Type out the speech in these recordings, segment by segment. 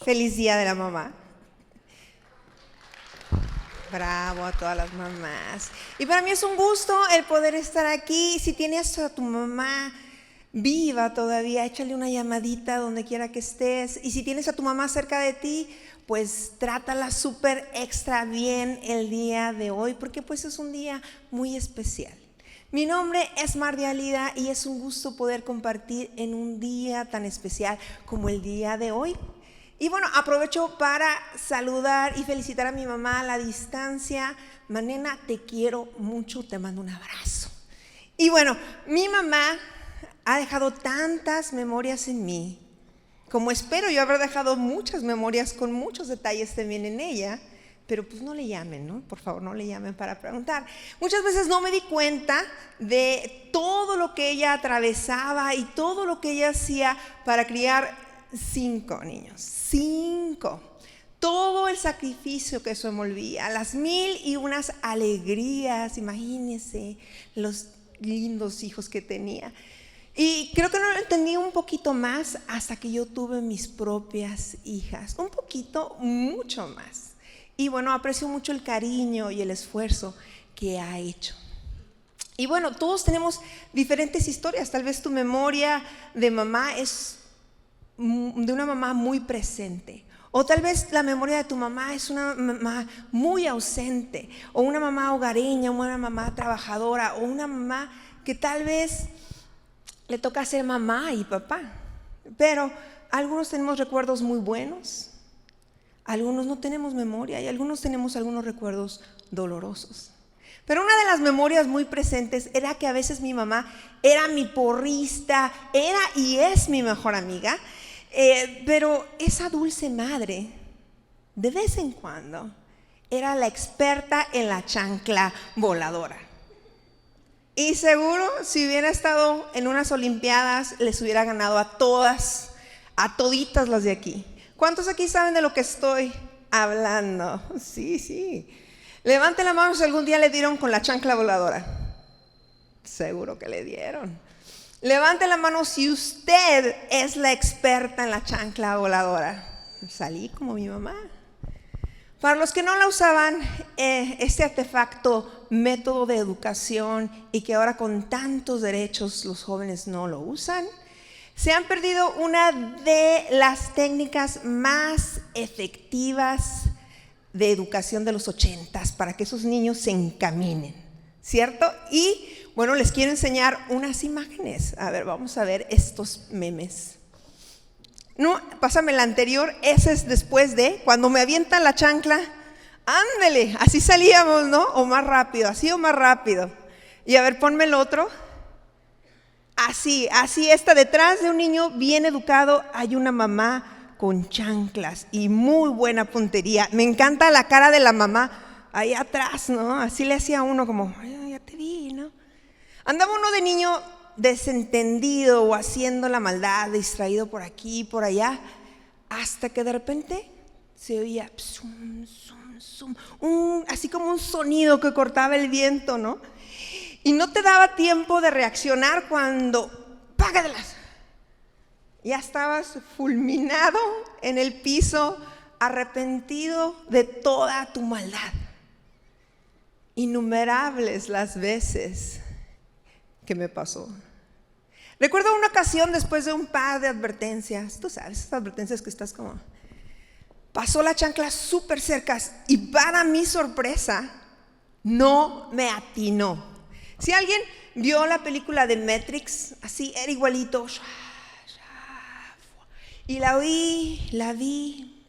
Feliz Día de la Mamá. Bravo a todas las mamás. Y para mí es un gusto el poder estar aquí. Si tienes a tu mamá viva todavía, échale una llamadita donde quiera que estés. Y si tienes a tu mamá cerca de ti, pues trátala súper extra bien el día de hoy, porque pues es un día muy especial. Mi nombre es Mardia Lida y es un gusto poder compartir en un día tan especial como el día de hoy. Y bueno, aprovecho para saludar y felicitar a mi mamá a la distancia. Manena, te quiero mucho, te mando un abrazo. Y bueno, mi mamá ha dejado tantas memorias en mí, como espero yo haber dejado muchas memorias con muchos detalles también en ella. Pero pues no le llamen, ¿no? Por favor, no le llamen para preguntar. Muchas veces no me di cuenta de todo lo que ella atravesaba y todo lo que ella hacía para criar 5 niños. 5. Todo el sacrificio que eso envolvía, las 1001 alegrías, imagínense los lindos hijos que tenía. Y creo que no lo entendí un poquito más hasta que yo tuve mis propias hijas. Un poquito, mucho más. Y bueno, aprecio mucho el cariño y el esfuerzo que ha hecho. Y bueno, todos tenemos diferentes historias. Tal vez tu memoria de mamá es de una mamá muy presente. O tal vez la memoria de tu mamá es una mamá muy ausente. O una mamá hogareña, una mamá trabajadora. O una mamá que tal vez le toca ser mamá y papá. Pero algunos tenemos recuerdos muy buenos. Algunos no tenemos memoria y algunos tenemos algunos recuerdos dolorosos. Pero una de las memorias muy presentes era que a veces mi mamá era mi porrista, era y es mi mejor amiga, pero esa dulce madre, de vez en cuando, era la experta en la chancla voladora. Y seguro, si hubiera estado en unas olimpiadas, les hubiera ganado a todas, a toditas las de aquí. ¿Cuántos aquí saben de lo que estoy hablando? Sí. Levante la mano si algún día le dieron con la chancla voladora. Seguro que le dieron. Levante la mano si usted es la experta en la chancla voladora. Salí como mi mamá. Para los que no la usaban, este artefacto, método de educación y que ahora con tantos derechos los jóvenes no lo usan, se han perdido una de las técnicas más efectivas de educación de los 80s para que esos niños se encaminen, ¿cierto? Y bueno, les quiero enseñar unas imágenes. A ver, vamos a ver estos memes. No, pásame la anterior, ese es después de cuando me avientan la chancla. Ándele, así salíamos, ¿no? O más rápido, así o más rápido. Y a ver, ponme el otro. Así está, detrás de un niño bien educado hay una mamá con chanclas y muy buena puntería. Me encanta la cara de la mamá ahí atrás, ¿no? Así le hacía uno como, ay, ya te vi, ¿no? Andaba uno de niño desentendido o haciendo la maldad, distraído por aquí y por allá, hasta que de repente se oía zum, zum, zum, así como un sonido que cortaba el viento, ¿no? Y no te daba tiempo de reaccionar cuando, ¡págatelas! Ya estabas fulminado en el piso, arrepentido de toda tu maldad. Innumerables las veces que me pasó. Recuerdo una ocasión después de un par de advertencias, tú sabes, esas advertencias que estás como, pasó la chancla súper cerca y para mi sorpresa no me atinó. Si alguien vio la película de Matrix, así era igualito. Y la vi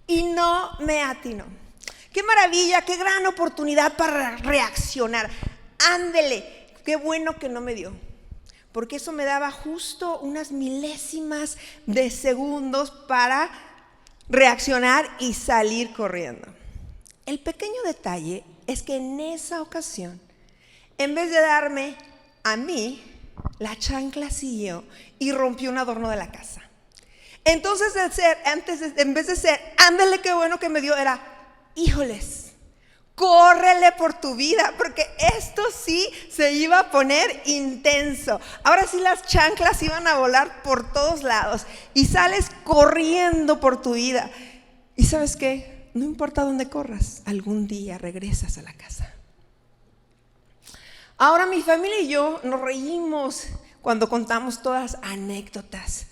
y no me atinó. ¡Qué maravilla! ¡Qué gran oportunidad para reaccionar! Ándele, qué bueno que no me dio. Porque eso me daba justo unas milésimas de segundos para reaccionar y salir corriendo. El pequeño detalle es que en esa ocasión, en vez de darme a mí, la chancla siguió y rompió un adorno de la casa. Entonces, en vez de ser, ándale, qué bueno que me dio, era, híjoles, córrele por tu vida, porque esto sí se iba a poner intenso. Ahora sí las chanclas iban a volar por todos lados y sales corriendo por tu vida. ¿Y sabes qué? No importa dónde corras, algún día regresas a la casa. Ahora mi familia y yo nos reímos cuando contamos todas las anécdotas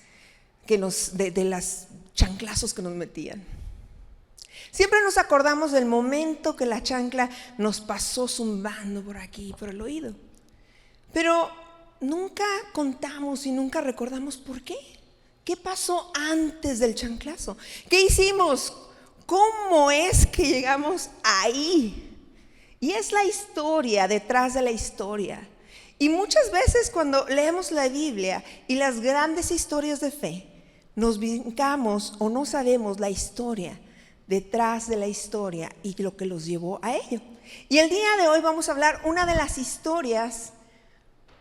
de las chanclazos que nos metían. Siempre nos acordamos del momento que la chancla nos pasó zumbando por aquí, por el oído. Pero nunca contamos y nunca recordamos por qué. ¿Qué pasó antes del chanclazo? ¿Qué hicimos? ¿Cómo es que llegamos ahí? Y es la historia detrás de la historia. Y muchas veces cuando leemos la Biblia y las grandes historias de fe, nos brincamos o no sabemos la historia detrás de la historia y lo que los llevó a ello. Y el día de hoy vamos a hablar una de las historias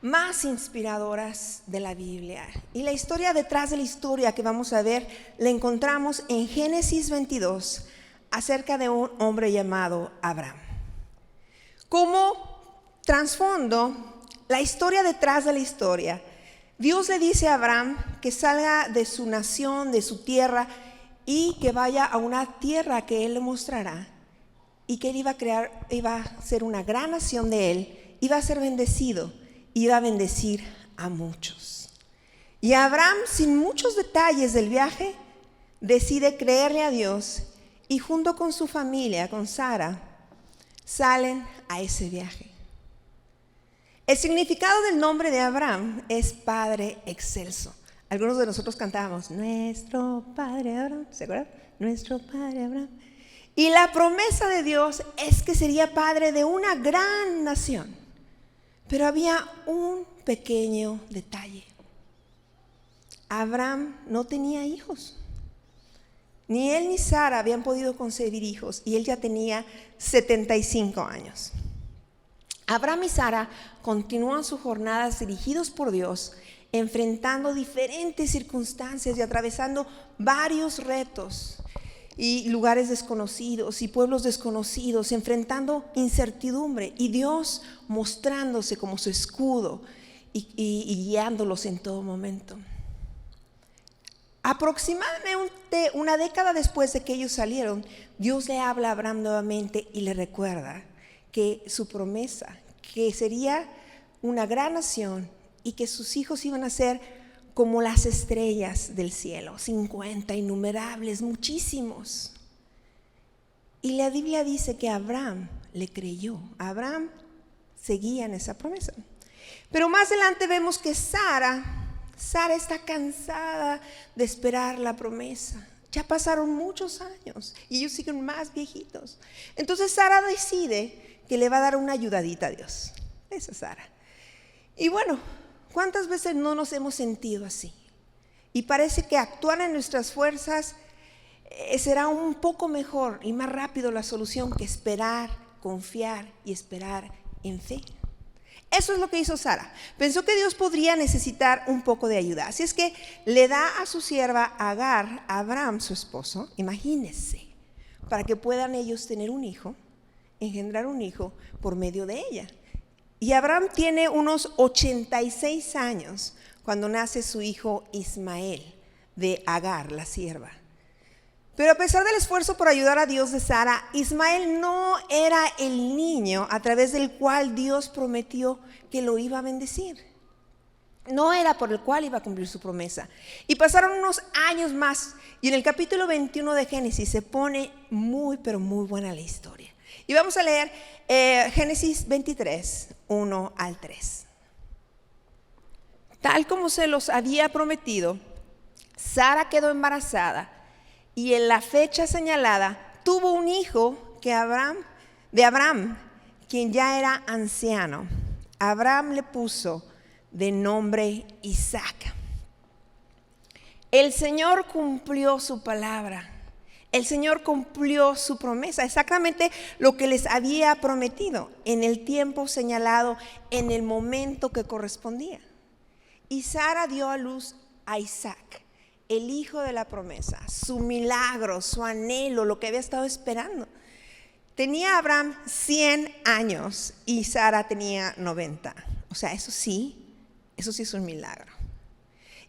más inspiradoras de la Biblia. Y la historia detrás de la historia que vamos a ver la encontramos en Génesis 22 acerca de un hombre llamado Abraham. Como trasfondo, la historia detrás de la historia, Dios le dice a Abraham que salga de su nación, de su tierra, y que vaya a una tierra que él le mostrará, y que él iba a ser una gran nación de él, iba a ser bendecido, iba a bendecir a muchos. Y Abraham, sin muchos detalles del viaje, decide creerle a Dios y junto con su familia, con Sara, salen a ese viaje. El significado del nombre de Abraham es Padre Excelso. Algunos de nosotros cantábamos, nuestro Padre Abraham, ¿se acuerdan? Nuestro Padre Abraham. Y la promesa de Dios es que sería padre de una gran nación. Pero había un pequeño detalle. Abraham no tenía hijos. Ni él ni Sara habían podido concebir hijos y él ya tenía 75 años. Abraham y Sara continúan sus jornadas dirigidos por Dios, enfrentando diferentes circunstancias y atravesando varios retos y lugares desconocidos y pueblos desconocidos, enfrentando incertidumbre y Dios mostrándose como su escudo y guiándolos en todo momento. Aproximadamente una década después de que ellos salieron, Dios le habla a Abraham nuevamente y le recuerda que su promesa, que sería una gran nación y que sus hijos iban a ser como las estrellas del cielo, 50, innumerables, muchísimos. Y la Biblia dice que Abraham le creyó. Abraham seguía en esa promesa. Pero más adelante vemos que Sara está cansada de esperar la promesa. Ya pasaron muchos años y ellos siguen más viejitos. Entonces Sara decide que le va a dar una ayudadita a Dios. Esa es Sara. Y bueno, ¿cuántas veces no nos hemos sentido así? Y parece que actuar en nuestras fuerzas será un poco mejor y más rápido la solución que esperar, confiar y esperar en fe. Eso es lo que hizo Sara. Pensó que Dios podría necesitar un poco de ayuda. Así es que le da a su sierva Agar, a Abraham, su esposo, imagínense, para que puedan ellos tener un hijo, engendrar un hijo por medio de ella. Y Abraham tiene unos 86 años cuando nace su hijo Ismael, de Agar, la sierva. Pero a pesar del esfuerzo por ayudar a Dios de Sara, Ismael no era el niño a través del cual Dios prometió que lo iba a bendecir. No era por el cual iba a cumplir su promesa. Y pasaron unos años más y en el capítulo 21 de Génesis se pone muy, pero muy buena la historia. Y vamos a leer Génesis 23, 1 al 3. Tal como se los había prometido, Sara quedó embarazada y en la fecha señalada tuvo un hijo de Abraham, quien ya era anciano. Abraham le puso de nombre Isaac. El Señor cumplió su palabra. El Señor cumplió su promesa, exactamente lo que les había prometido en el tiempo señalado, en el momento que correspondía. Y Sara dio a luz a Isaac, el hijo de la promesa, su milagro, su anhelo, lo que había estado esperando. tenía Abraham 100 años y Sara tenía 90. O sea, eso sí es un milagro.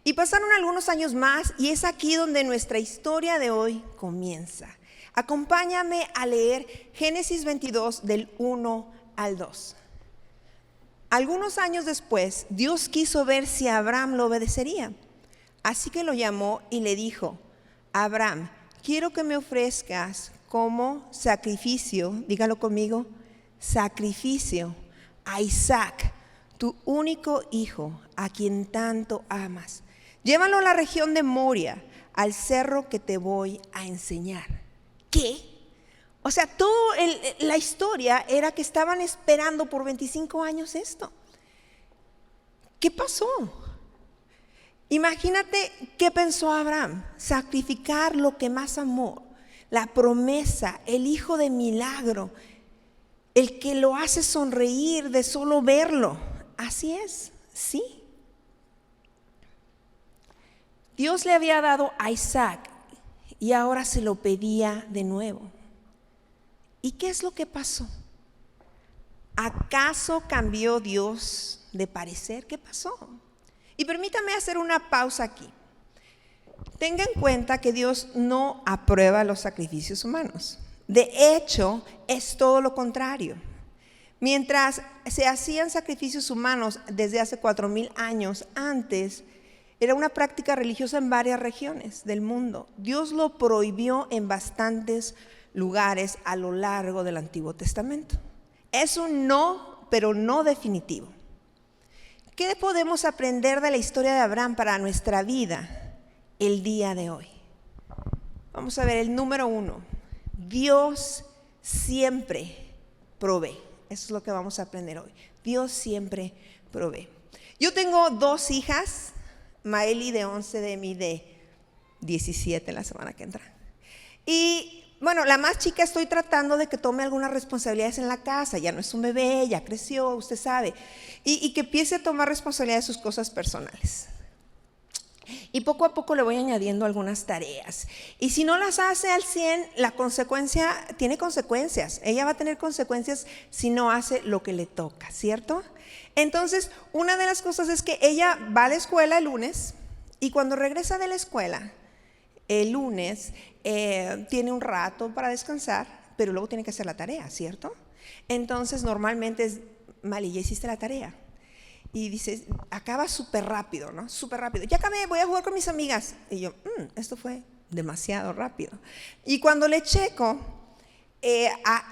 Y pasaron algunos años más y es aquí donde nuestra historia de hoy comienza. Acompáñame a leer Génesis 22 del 1 al 2. Algunos años después, Dios quiso ver si Abraham lo obedecería. Así que lo llamó y le dijo: Abraham, quiero que me ofrezcas como sacrificio, dígalo conmigo, sacrificio, a Isaac, tu único hijo, a quien tanto amas. Llévalo a la región de Moria, al cerro que te voy a enseñar. ¿Qué? O sea, toda la historia era que estaban esperando por 25 años esto. ¿Qué pasó? Imagínate qué pensó Abraham: sacrificar lo que más amó, la promesa, el hijo de milagro, el que lo hace sonreír de solo verlo. Así es, sí. Dios le había dado a Isaac y ahora se lo pedía de nuevo. ¿Y qué es lo que pasó? ¿Acaso cambió Dios de parecer? ¿Qué pasó? Y permítame hacer una pausa aquí. Tenga en cuenta que Dios no aprueba los sacrificios humanos. De hecho, es todo lo contrario. Mientras se hacían sacrificios humanos desde hace 4,000 años antes, era una práctica religiosa en varias regiones del mundo. Dios lo prohibió en bastantes lugares a lo largo del Antiguo Testamento. Es un no, pero no definitivo. ¿Qué podemos aprender de la historia de Abraham para nuestra vida el día de hoy? Vamos a ver el número 1. Dios siempre provee. Eso es lo que vamos a aprender hoy. Dios siempre provee. Yo tengo 2 hijas, Maeli de 11, Demi de 17 la semana que entra. Y bueno, la más chica estoy tratando de que tome algunas responsabilidades en la casa. Ya no es un bebé, ya creció, usted sabe. Y que empiece a tomar responsabilidad de sus cosas personales. Y poco a poco le voy añadiendo algunas tareas. Y si no las hace al 100, la consecuencia tiene consecuencias. Ella va a tener consecuencias si no hace lo que le toca, ¿cierto? Entonces, una de las cosas es que ella va a la escuela el lunes y cuando regresa de la escuela, el lunes tiene un rato para descansar, pero luego tiene que hacer la tarea, ¿cierto? Entonces, normalmente es: Mali, ¿ya hiciste la tarea? Y dice, acaba súper rápido, ¿no? Súper rápido. Ya acabé, voy a jugar con mis amigas. Y yo, esto fue demasiado rápido. Y cuando le checo,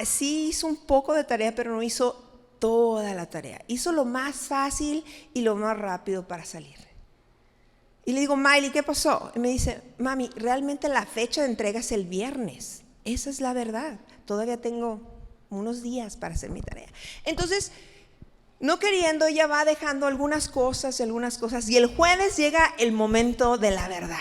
sí hizo un poco de tarea, pero no hizo toda la tarea. Hizo lo más fácil y lo más rápido para salir. Y le digo, Miley, ¿qué pasó? Y me dice, mami, realmente la fecha de entrega es el viernes. Esa es la verdad. Todavía tengo unos días para hacer mi tarea. Entonces, no queriendo, ella va dejando algunas cosas. Y el jueves llega el momento de la verdad.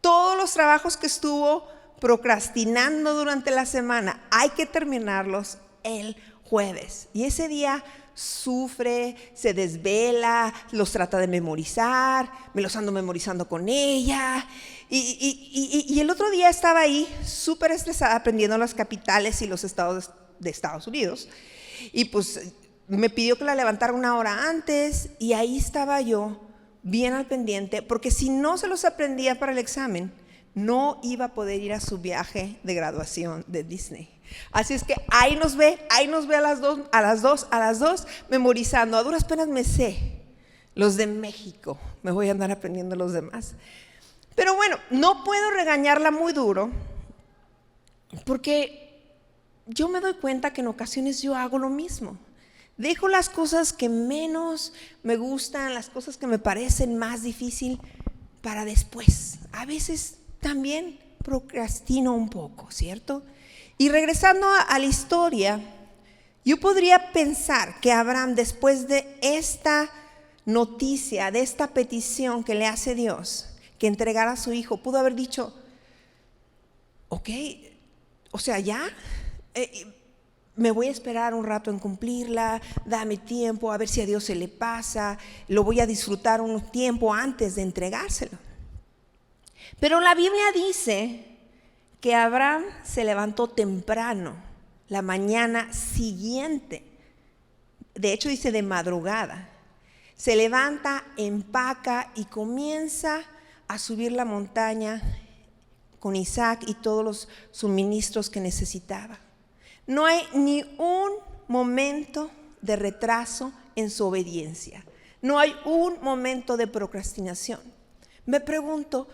Todos los trabajos que estuvo procrastinando durante la semana, hay que terminarlos el jueves. Y ese día sufre, se desvela, los trata de memorizar, me los ando memorizando con ella. Y el otro día estaba ahí súper estresada aprendiendo las capitales y los estados de Estados Unidos. Y pues me pidió que la levantara 1 hora antes y ahí estaba yo bien al pendiente, porque si no se los aprendía para el examen, no iba a poder ir a su viaje de graduación de Disney. Así es que ahí nos ve a las dos memorizando. A duras penas me sé los de México, me voy a andar aprendiendo los demás. Pero bueno, no puedo regañarla muy duro, porque yo me doy cuenta que en ocasiones yo hago lo mismo. Dejo las cosas que menos me gustan, las cosas que me parecen más difícil para después. A veces también procrastino un poco, ¿cierto? Y regresando a la historia, yo podría pensar que Abraham, después de esta noticia, de esta petición que le hace Dios, que entregara a su hijo, pudo haber dicho, ok, o sea, ya, me voy a esperar un rato en cumplirla, dame tiempo, a ver si a Dios se le pasa, lo voy a disfrutar un tiempo antes de entregárselo. Pero la Biblia dice que Abraham se levantó temprano la mañana siguiente. De hecho dice de madrugada. Se levanta, empaca y comienza a subir la montaña con Isaac y todos los suministros que necesitaba. No hay ni un momento de retraso en su obediencia. No hay un momento de procrastinación. Me pregunto,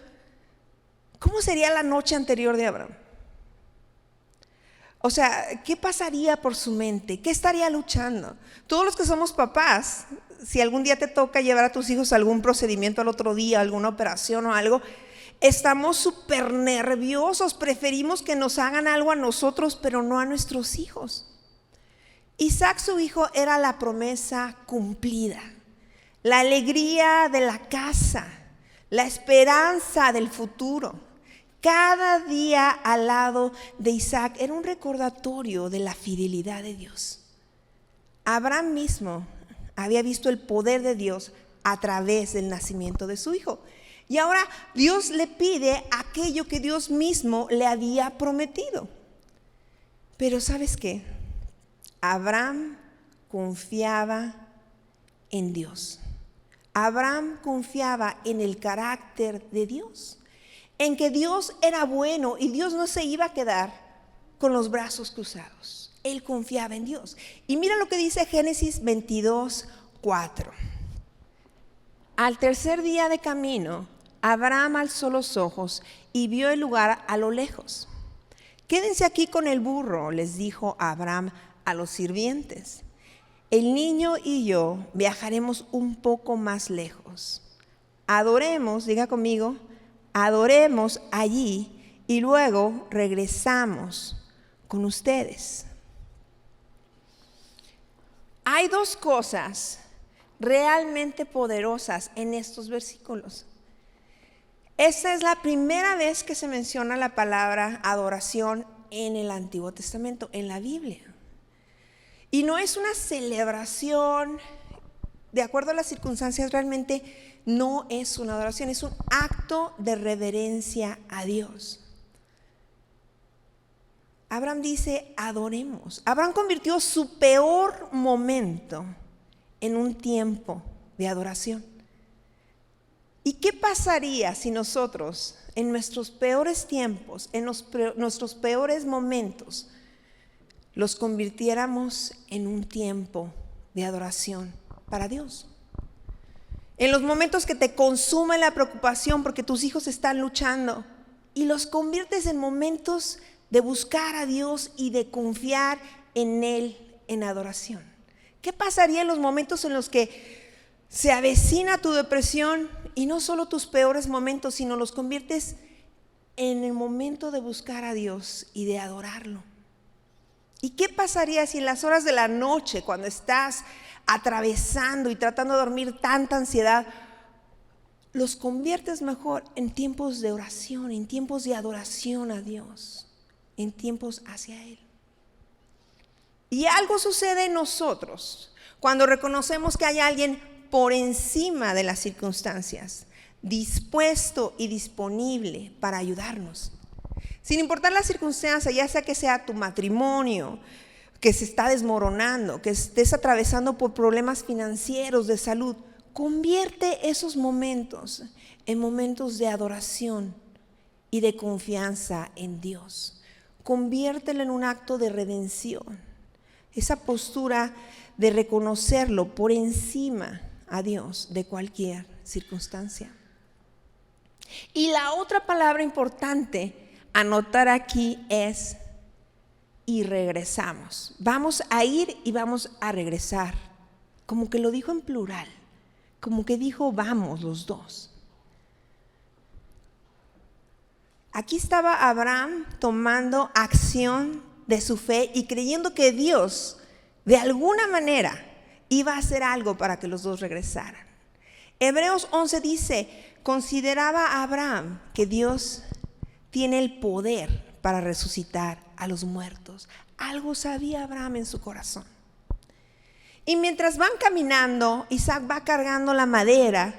¿cómo sería la noche anterior de Abraham? O sea, ¿qué pasaría por su mente? ¿Qué estaría luchando? Todos los que somos papás, si algún día te toca llevar a tus hijos a algún procedimiento al otro día, alguna operación o algo, estamos súper nerviosos, preferimos que nos hagan algo a nosotros, pero no a nuestros hijos. Isaac, su hijo, era la promesa cumplida, la alegría de la casa, la esperanza del futuro. Cada día al lado de Isaac era un recordatorio de la fidelidad de Dios. Abraham mismo había visto el poder de Dios a través del nacimiento de su hijo. Y ahora Dios le pide aquello que Dios mismo le había prometido. Pero ¿sabes qué? Abraham confiaba en Dios. Abraham confiaba en el carácter de Dios, en que Dios era bueno y Dios no se iba a quedar con los brazos cruzados. Él confiaba en Dios. Y mira lo que dice Génesis 22:4. Al tercer día de camino, Abraham alzó los ojos y vio el lugar a lo lejos. Quédense aquí con el burro, les dijo Abraham a los sirvientes. El niño y yo viajaremos un poco más lejos. Adoremos, diga conmigo, adoremos allí y luego regresamos con ustedes. Hay dos cosas realmente poderosas en estos versículos. Esta es la primera vez que se menciona la palabra adoración en el Antiguo Testamento, en la Biblia. Y no es una celebración, de acuerdo a las circunstancias, realmente no es una adoración, es un acto de reverencia a Dios. Abraham dice, adoremos. Abraham convirtió su peor momento en un tiempo de adoración. ¿Y qué pasaría si nosotros, en nuestros peores tiempos, en nuestros peores momentos, los convirtiéramos en un tiempo de adoración para Dios? En los momentos que te consume la preocupación porque tus hijos están luchando y los conviertes en momentos de buscar a Dios y de confiar en Él en adoración. ¿Qué pasaría en los momentos en los que se avecina tu depresión y no solo tus peores momentos, sino los conviertes en el momento de buscar a Dios y de adorarlo? ¿Y qué pasaría si en las horas de la noche, cuando estás atravesando y tratando de dormir tanta ansiedad, los conviertes mejor en tiempos de oración, en tiempos de adoración a Dios, en tiempos hacia Él? Y algo sucede en nosotros cuando reconocemos que hay alguien por encima de las circunstancias, dispuesto y disponible para ayudarnos. Sin importar la circunstancia, ya sea que sea tu matrimonio, que se está desmoronando, que estés atravesando por problemas financieros, de salud, convierte esos momentos en momentos de adoración y de confianza en Dios. Conviértelo en un acto de redención, esa postura de reconocerlo por encima a Dios de cualquier circunstancia. Y la otra palabra importante anotar aquí es y regresamos. Vamos a ir y vamos a regresar. Como que lo dijo en plural, como que dijo vamos los dos. Aquí estaba Abraham tomando acción de su fe y creyendo que Dios de alguna manera iba a hacer algo para que los dos regresaran. Hebreos 11 dice, consideraba Abraham que Dios tiene el poder para resucitar a los muertos. Algo sabía Abraham en su corazón. Y mientras van caminando, Isaac va cargando la madera.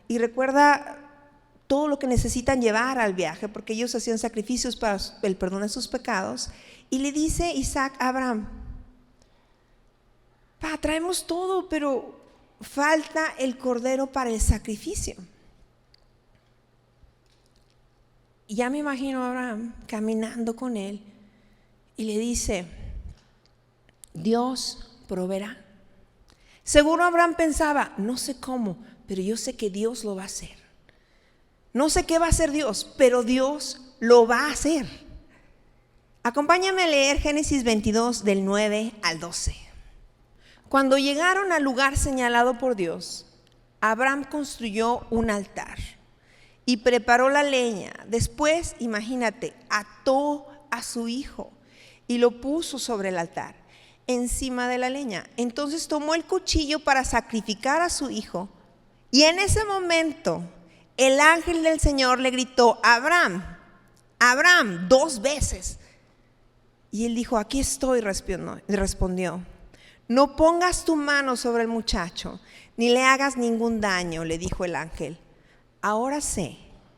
Y recuerda todo lo que necesitan llevar al viaje, porque ellos hacían sacrificios para el perdón de sus pecados. Y le dice Isaac a Abraham: traemos todo, pero falta el cordero para el sacrificio. Y ya me imagino a Abraham caminando con él y le dice: Dios proveerá. Seguro Abraham pensaba: no sé cómo, pero yo sé que Dios lo va a hacer. No sé qué va a hacer Dios, pero Dios lo va a hacer. Acompáñame a leer Génesis 22 del 9 al 12. Cuando llegaron al lugar señalado por Dios, Abraham construyó un altar y preparó la leña. Después, imagínate, ató a su hijo y lo puso sobre el altar, encima de la leña. Entonces tomó el cuchillo para sacrificar a su hijo, y en ese momento el ángel del Señor le gritó: Abraham, Abraham, 2 veces. Y él dijo: aquí estoy, respondió. No pongas tu mano sobre el muchacho, ni le hagas ningún daño, le dijo el ángel. Ahora sé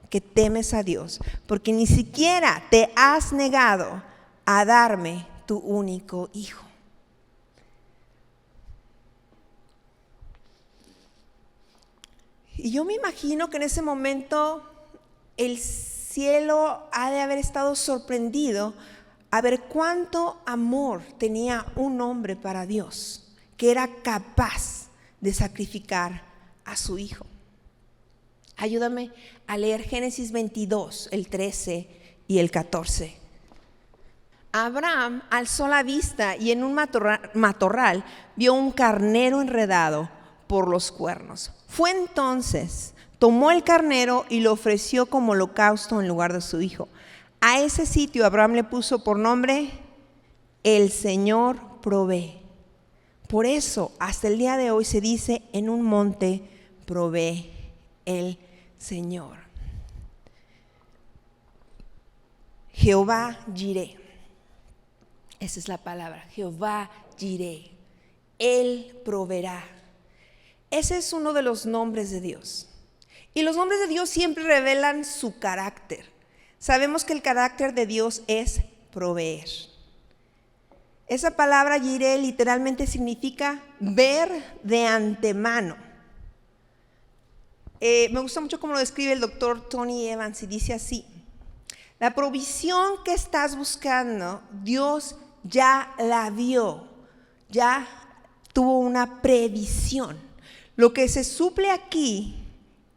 que temes a Dios, porque ni siquiera te has negado a darme tu único hijo. Y yo me imagino que en ese momento el cielo ha de haber estado sorprendido a ver cuánto amor tenía un hombre para Dios, que era capaz de sacrificar a su hijo. Ayúdame a leer Génesis 22, el 13 y el 14. Abraham alzó la vista y en un matorral vio un carnero enredado por los cuernos. Fue entonces, tomó el carnero y lo ofreció como holocausto en lugar de su hijo. A ese sitio Abraham le puso por nombre: el Señor provee. Por eso hasta el día de hoy se dice: en un monte provee el Señor. Jehová Jireh. Esa es la palabra, Jehová Jireh. Él proveerá. Ese es uno de los nombres de Dios. Y los nombres de Dios siempre revelan su carácter. Sabemos que el carácter de Dios es proveer. Esa palabra Jireh literalmente significa ver de antemano. Me gusta mucho cómo lo describe el doctor Tony Evans, y dice así: la provisión que estás buscando, Dios ya la vio, ya tuvo una previsión. Lo que se suple aquí,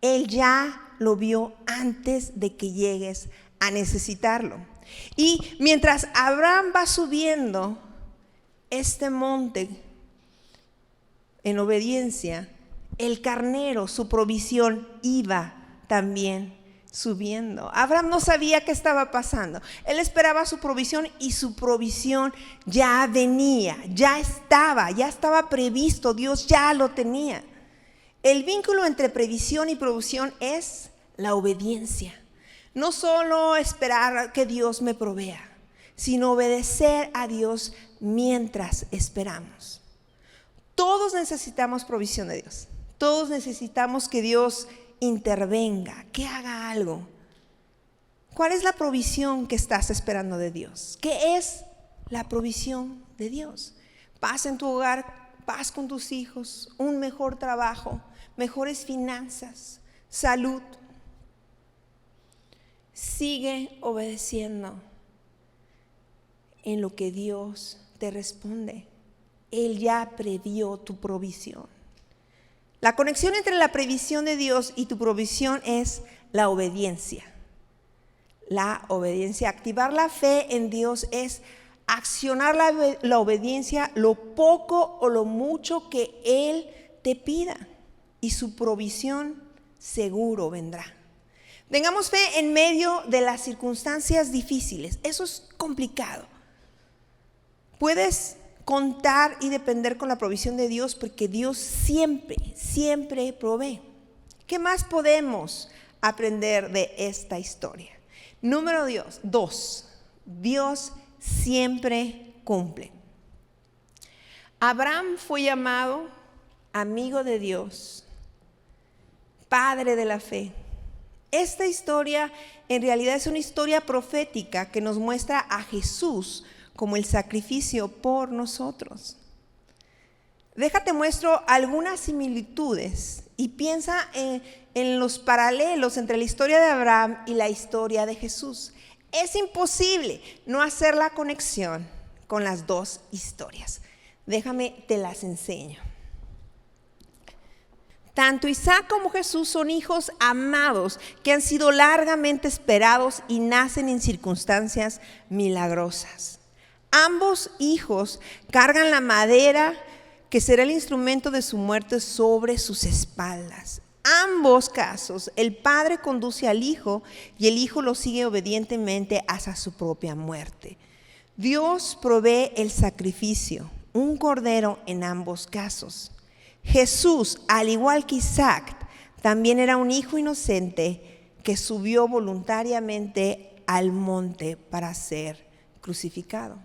Él ya lo vio antes de que llegues a necesitarlo. Y mientras Abraham va subiendo este monte en obediencia, el carnero, su provisión, iba también subiendo. Abraham no sabía qué estaba pasando. Él esperaba su provisión, y su provisión ya venía, ya estaba previsto. Dios ya lo tenía. El vínculo entre previsión y provisión es la obediencia. No solo esperar que Dios me provea, sino obedecer a Dios mientras esperamos. Todos necesitamos provisión de Dios. Todos necesitamos que Dios intervenga, que haga algo. ¿Cuál es la provisión que estás esperando de Dios? ¿Qué es la provisión de Dios? Paz en tu hogar, paz con tus hijos, un mejor trabajo, mejores finanzas, salud. Sigue obedeciendo en lo que Dios te responde. Él ya previó tu provisión. La conexión entre la previsión de Dios y tu provisión es la obediencia. La obediencia, activar la fe en Dios es accionar la obediencia, lo poco o lo mucho que Él te pida, y su provisión seguro vendrá. Tengamos fe en medio de las circunstancias difíciles. Eso es complicado. Puedes contar y depender con la provisión de Dios, porque Dios siempre provee. ¿Qué más podemos aprender de esta historia? Número 2, Dios siempre cumple. Abraham fue llamado amigo de Dios, padre de la fe. Esta historia en realidad es una historia profética que nos muestra a Jesús como el sacrificio por nosotros. Déjate muestro algunas similitudes y piensa en los paralelos entre la historia de Abraham y la historia de Jesús. Es imposible no hacer la conexión con las dos historias. Déjame, te las enseño. Tanto Isaac como Jesús son hijos amados que han sido largamente esperados y nacen en circunstancias milagrosas. Ambos hijos cargan la madera que será el instrumento de su muerte sobre sus espaldas. Ambos casos, el padre conduce al hijo y el hijo lo sigue obedientemente hasta su propia muerte. Dios provee el sacrificio, un cordero en ambos casos. Jesús, al igual que Isaac, también era un hijo inocente que subió voluntariamente al monte para ser crucificado.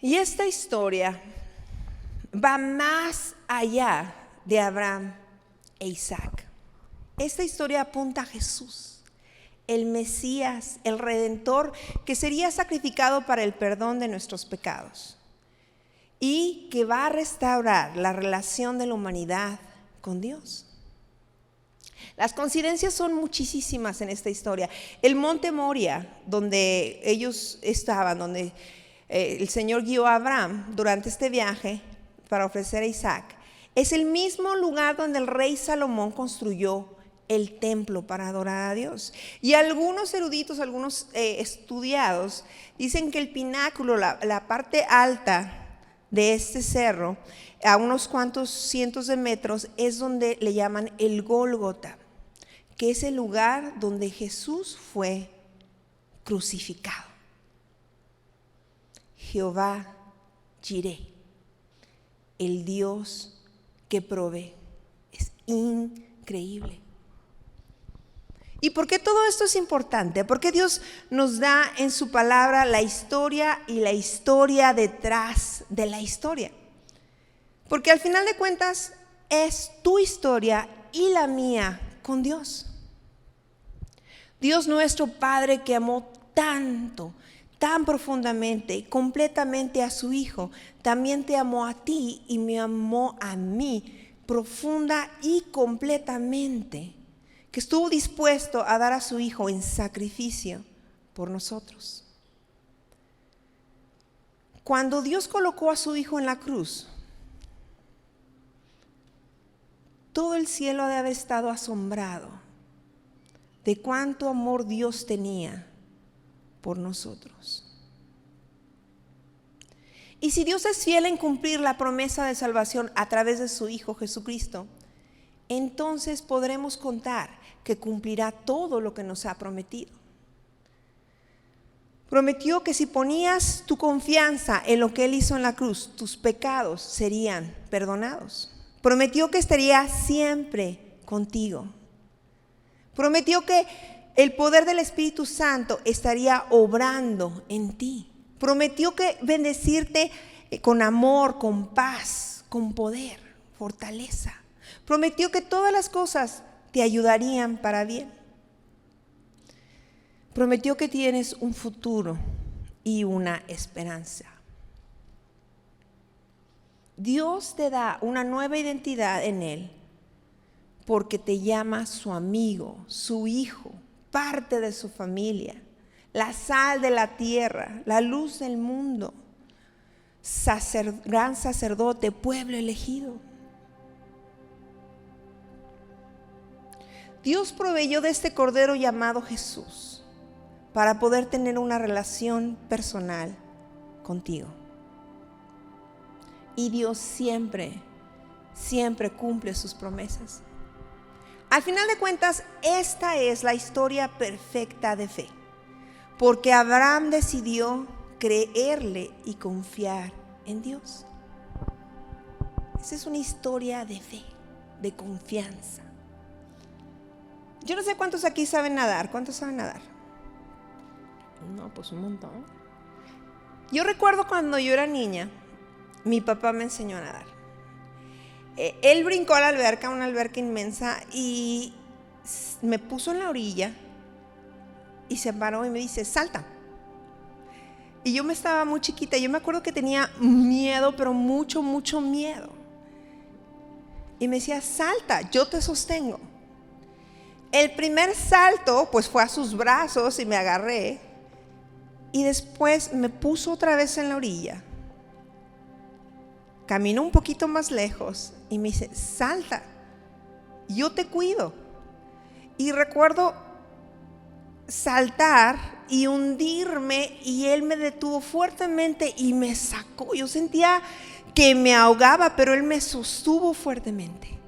Y esta historia va más allá de Abraham e Isaac. Esta historia apunta a Jesús, el Mesías, el Redentor, que sería sacrificado para el perdón de nuestros pecados y que va a restaurar la relación de la humanidad con Dios. Las coincidencias son muchísimas en esta historia. El monte Moria, donde ellos estaban, donde el Señor guió a Abraham durante este viaje para ofrecer a Isaac, es el mismo lugar donde el rey Salomón construyó el templo para adorar a Dios. Y algunos eruditos, algunos estudiados, dicen que el pináculo, la parte alta de este cerro, a unos cuantos cientos de metros, es donde le llaman el Gólgota, que es el lugar donde Jesús fue crucificado. Jehová Jireh, el Dios que provee. Es increíble. ¿Y por qué todo esto es importante? Porque Dios nos da en su palabra la historia y la historia detrás de la historia. Porque al final de cuentas es tu historia y la mía con Dios. Dios nuestro Padre que amó tanto, tan profundamente y completamente a su Hijo, también te amó a ti y me amó a mí profunda y completamente, que estuvo dispuesto a dar a su Hijo en sacrificio por nosotros. Cuando Dios colocó a su Hijo en la cruz, todo el cielo debe haber estado asombrado de cuánto amor Dios tenía por nosotros. Y si Dios es fiel en cumplir la promesa de salvación a través de su Hijo Jesucristo, entonces podremos contar que cumplirá todo lo que nos ha prometido. Prometió que si ponías tu confianza en lo que Él hizo en la cruz, tus pecados serían perdonados. Prometió que estaría siempre contigo. Prometió que el poder del Espíritu Santo estaría obrando en ti. Prometió que bendecirte con amor, con paz, con poder, fortaleza. Prometió que todas las cosas te ayudarían para bien. Prometió que tienes un futuro y una esperanza. Dios te da una nueva identidad en Él porque te llama su amigo, su hijo, parte de su familia, la sal de la tierra, la luz del mundo, gran sacerdote, pueblo elegido. Dios proveyó de este cordero llamado Jesús para poder tener una relación personal contigo. Y Dios siempre, siempre cumple sus promesas. Al final de cuentas, esta es la historia perfecta de fe, porque Abraham decidió creerle y confiar en Dios. Esa es una historia de fe, de confianza. Yo no sé cuántos aquí saben nadar. ¿Cuántos saben nadar? No, pues un montón. Yo recuerdo cuando yo era niña, mi papá me enseñó a nadar. Él brincó a la alberca, una alberca inmensa, y me puso en la orilla y se paró y me dice, salta. Y yo me estaba muy chiquita, yo me acuerdo que tenía miedo, pero mucho, mucho miedo. Y me decía, salta, yo te sostengo. El primer salto pues fue a sus brazos y me agarré. Y después me puso otra vez en la orilla. Caminó un poquito más lejos y me dice, salta, yo te cuido. Y recuerdo saltar y hundirme, y él me detuvo fuertemente y me sacó. Yo sentía que me ahogaba, pero él me sostuvo fuertemente.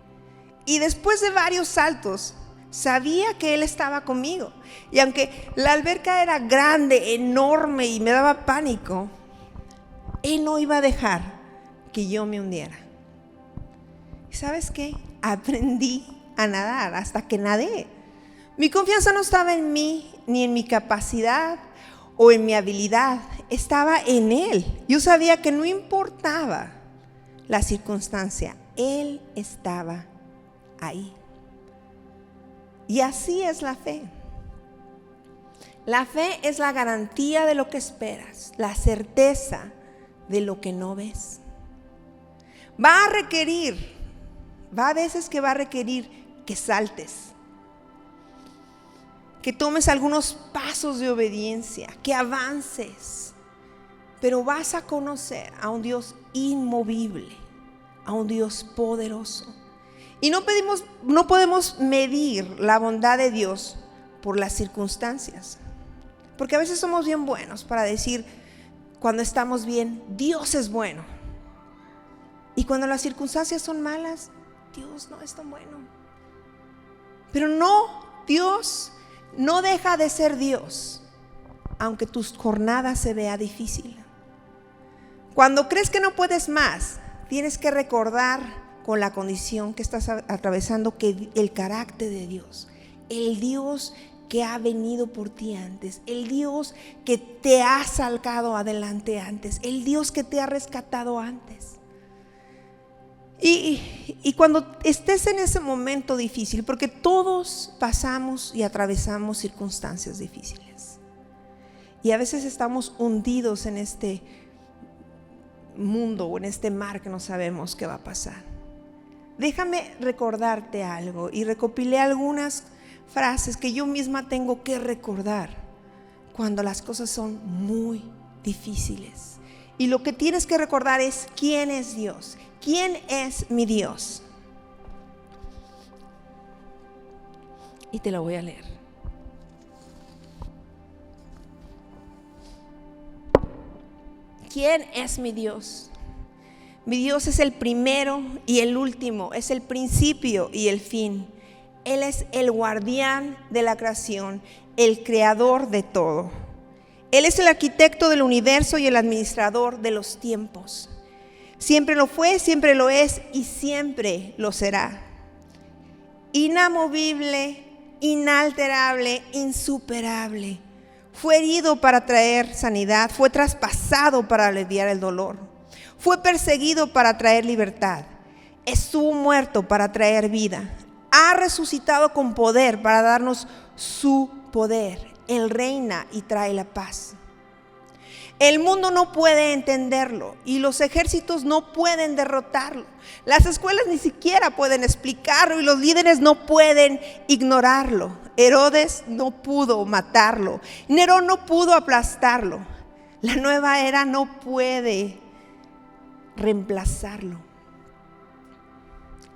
Y después de varios saltos, sabía que él estaba conmigo. Y aunque la alberca era grande, enorme y me daba pánico, él no iba a dejar que yo me hundiera. ¿Y sabes qué? Aprendí a nadar hasta que nadé. Mi confianza no estaba en mí, ni en mi capacidad o en mi habilidad. Estaba en Él. Yo sabía que no importaba la circunstancia, Él estaba ahí. Y así es la fe. La fe es la garantía de lo que esperas, la certeza de lo que no ves. Va a veces que va a requerir que saltes, que tomes algunos pasos de obediencia, que avances, pero vas a conocer a un Dios inmovible, a un Dios poderoso. Y no podemos medir la bondad de Dios por las circunstancias, porque a veces somos bien buenos para decir, cuando estamos bien, Dios es bueno. Y cuando las circunstancias son malas, Dios no es tan bueno. Pero no, Dios no deja de ser Dios, aunque tu jornada se vea difícil. Cuando crees que no puedes más, tienes que recordar con la condición que estás atravesando que el carácter de Dios, el Dios que ha venido por ti antes, el Dios que te ha sacado adelante antes, el Dios que te ha rescatado antes. Y cuando estés en ese momento difícil, porque todos pasamos y atravesamos circunstancias difíciles, y a veces estamos hundidos en este mundo o en este mar que no sabemos qué va a pasar. Déjame recordarte algo, y recopilé algunas frases que yo misma tengo que recordar cuando las cosas son muy difíciles. Y lo que tienes que recordar es quién es Dios. ¿Quién es mi Dios? Y te lo voy a leer. ¿Quién es mi Dios? Mi Dios es el primero y el último, es el principio y el fin. Él es el guardián de la creación, el creador de todo. Él es el arquitecto del universo y el administrador de los tiempos. Siempre lo fue, siempre lo es y siempre lo será. Inamovible, inalterable, insuperable. Fue herido para traer sanidad, fue traspasado para aliviar el dolor, fue perseguido para traer libertad, estuvo muerto para traer vida, ha resucitado con poder para darnos su poder. Él reina y trae la paz. El mundo no puede entenderlo y los ejércitos no pueden derrotarlo. Las escuelas ni siquiera pueden explicarlo y los líderes no pueden ignorarlo. Herodes no pudo matarlo. Nerón no pudo aplastarlo. La nueva era no puede reemplazarlo.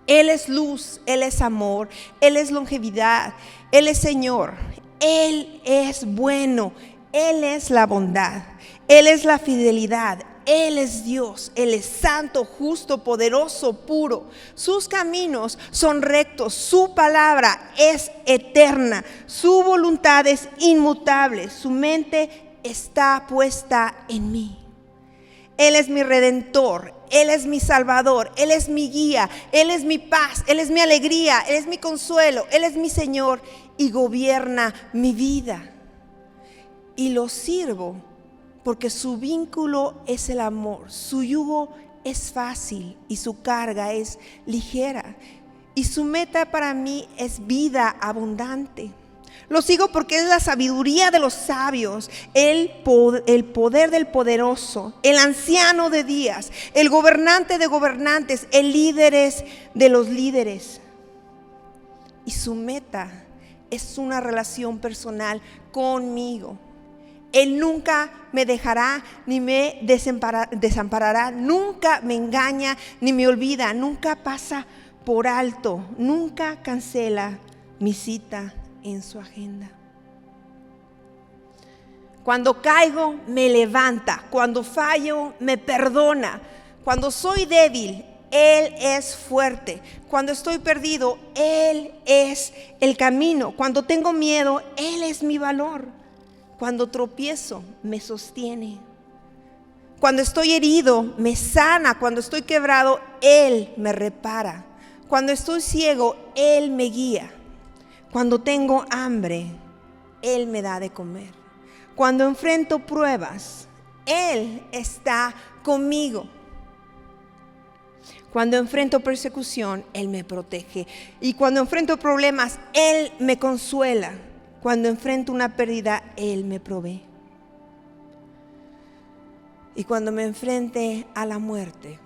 Él es luz, Él es amor, Él es longevidad, Él es Señor, Él es bueno, Él es la bondad. Él es la fidelidad, Él es Dios, Él es santo, justo, poderoso, puro. Sus caminos son rectos, su palabra es eterna, su voluntad es inmutable, su mente está puesta en mí. Él es mi redentor, Él es mi salvador, Él es mi guía, Él es mi paz, Él es mi alegría, Él es mi consuelo, Él es mi Señor y gobierna mi vida. Y lo sirvo porque su vínculo es el amor, su yugo es fácil y su carga es ligera. y su meta para mí es vida abundante. Lo sigo porque es la sabiduría de los sabios, el poder del poderoso, el anciano de días, el gobernante de gobernantes, el líder de los líderes. Y su meta es una relación personal conmigo. Él nunca me dejará ni me desamparará, nunca me engaña ni me olvida, nunca pasa por alto, nunca cancela mi cita en su agenda. Cuando caigo, me levanta. Cuando fallo, me perdona. Cuando soy débil, Él es fuerte. Cuando estoy perdido, Él es el camino. Cuando tengo miedo, Él es mi valor. Cuando tropiezo, me sostiene. Cuando estoy herido, me sana. Cuando estoy quebrado, Él me repara. Cuando estoy ciego, Él me guía. Cuando tengo hambre, Él me da de comer. Cuando enfrento pruebas, Él está conmigo. Cuando enfrento persecución, Él me protege. Y cuando enfrento problemas, Él me consuela. Cuando enfrento una pérdida, Él me provee. Y cuando me enfrente a la muerte,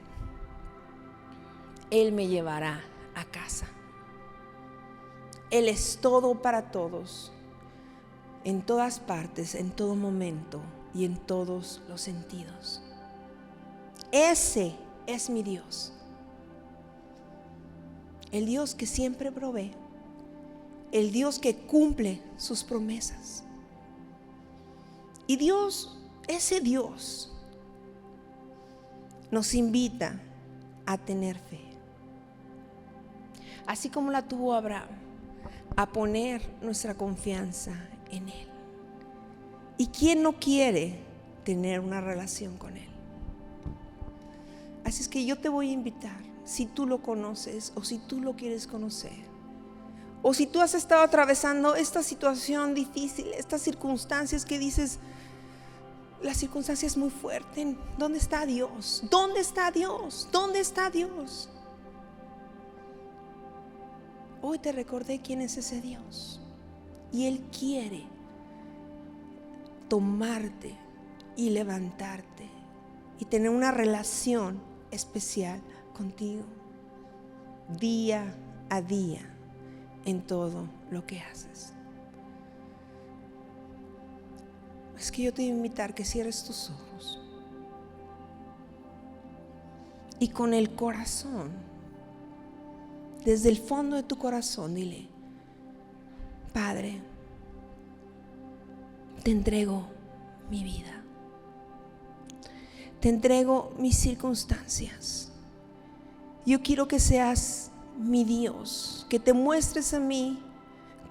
Él me llevará a casa. Él es todo para todos, en todas partes, en todo momento y en todos los sentidos. Ese es mi Dios. El Dios que siempre provee. El Dios que cumple sus promesas. Y Dios, ese Dios, nos invita a tener fe. Así como la tuvo Abraham, a poner nuestra confianza en Él. ¿Y quién no quiere tener una relación con Él? Así es que yo te voy a invitar, si tú lo conoces o si tú lo quieres conocer, o si tú has estado atravesando esta situación difícil, estas circunstancias que dices, la circunstancia es muy fuerte, ¿dónde está Dios? ¿Dónde está Dios? ¿Dónde está Dios? Hoy te recordé quién es ese Dios. Y Él quiere tomarte y levantarte y tener una relación especial contigo, día a día, en todo lo que haces. Es que yo te voy a invitar que cierres tus ojos y con el corazón, desde el fondo de tu corazón, dile: Padre, te entrego mi vida, te entrego mis circunstancias. Yo quiero que seas mi Dios, que te muestres a mí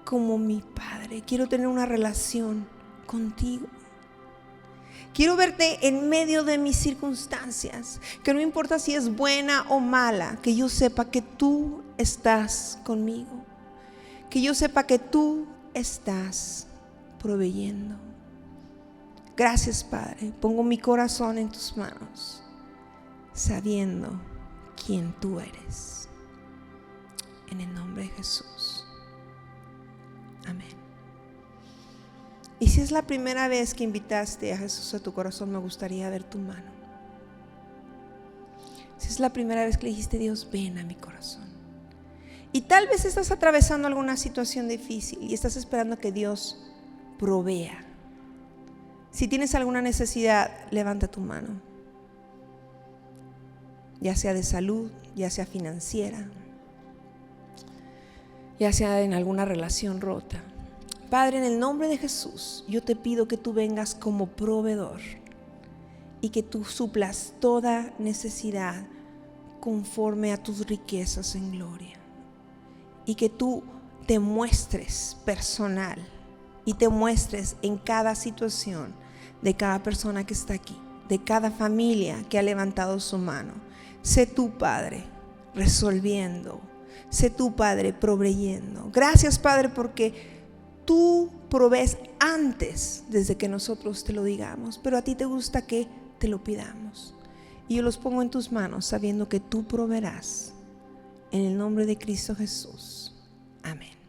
como mi Padre. Quiero tener una relación contigo. Quiero verte en medio de mis circunstancias, que no importa si es buena o mala, que yo sepa que tú estás conmigo, que yo sepa que tú estás proveyendo. Gracias, Padre. Pongo mi corazón en tus manos, sabiendo quién tú eres. En el nombre de Jesús. Amén. Y si es la primera vez que invitaste a Jesús a tu corazón, me gustaría ver tu mano. Si es la primera vez que le dijiste: Dios, ven a mi corazón. Y tal vez estás atravesando alguna situación difícil y estás esperando que Dios provea. Si tienes alguna necesidad, levanta tu mano. Ya sea de salud, ya sea financiera, ya sea en alguna relación rota. Padre, en el nombre de Jesús, yo te pido que tú vengas como proveedor y que tú suplas toda necesidad conforme a tus riquezas en gloria. Y que tú te muestres personal y te muestres en cada situación de cada persona que está aquí, de cada familia que ha levantado su mano. Sé tú, Padre, resolviendo. Sé tú, Padre, proveyendo. Gracias, Padre, porque tú provees antes, desde que nosotros te lo digamos, pero a ti te gusta que te lo pidamos. Y yo los pongo en tus manos sabiendo que tú proveerás en el nombre de Cristo Jesús. Amén.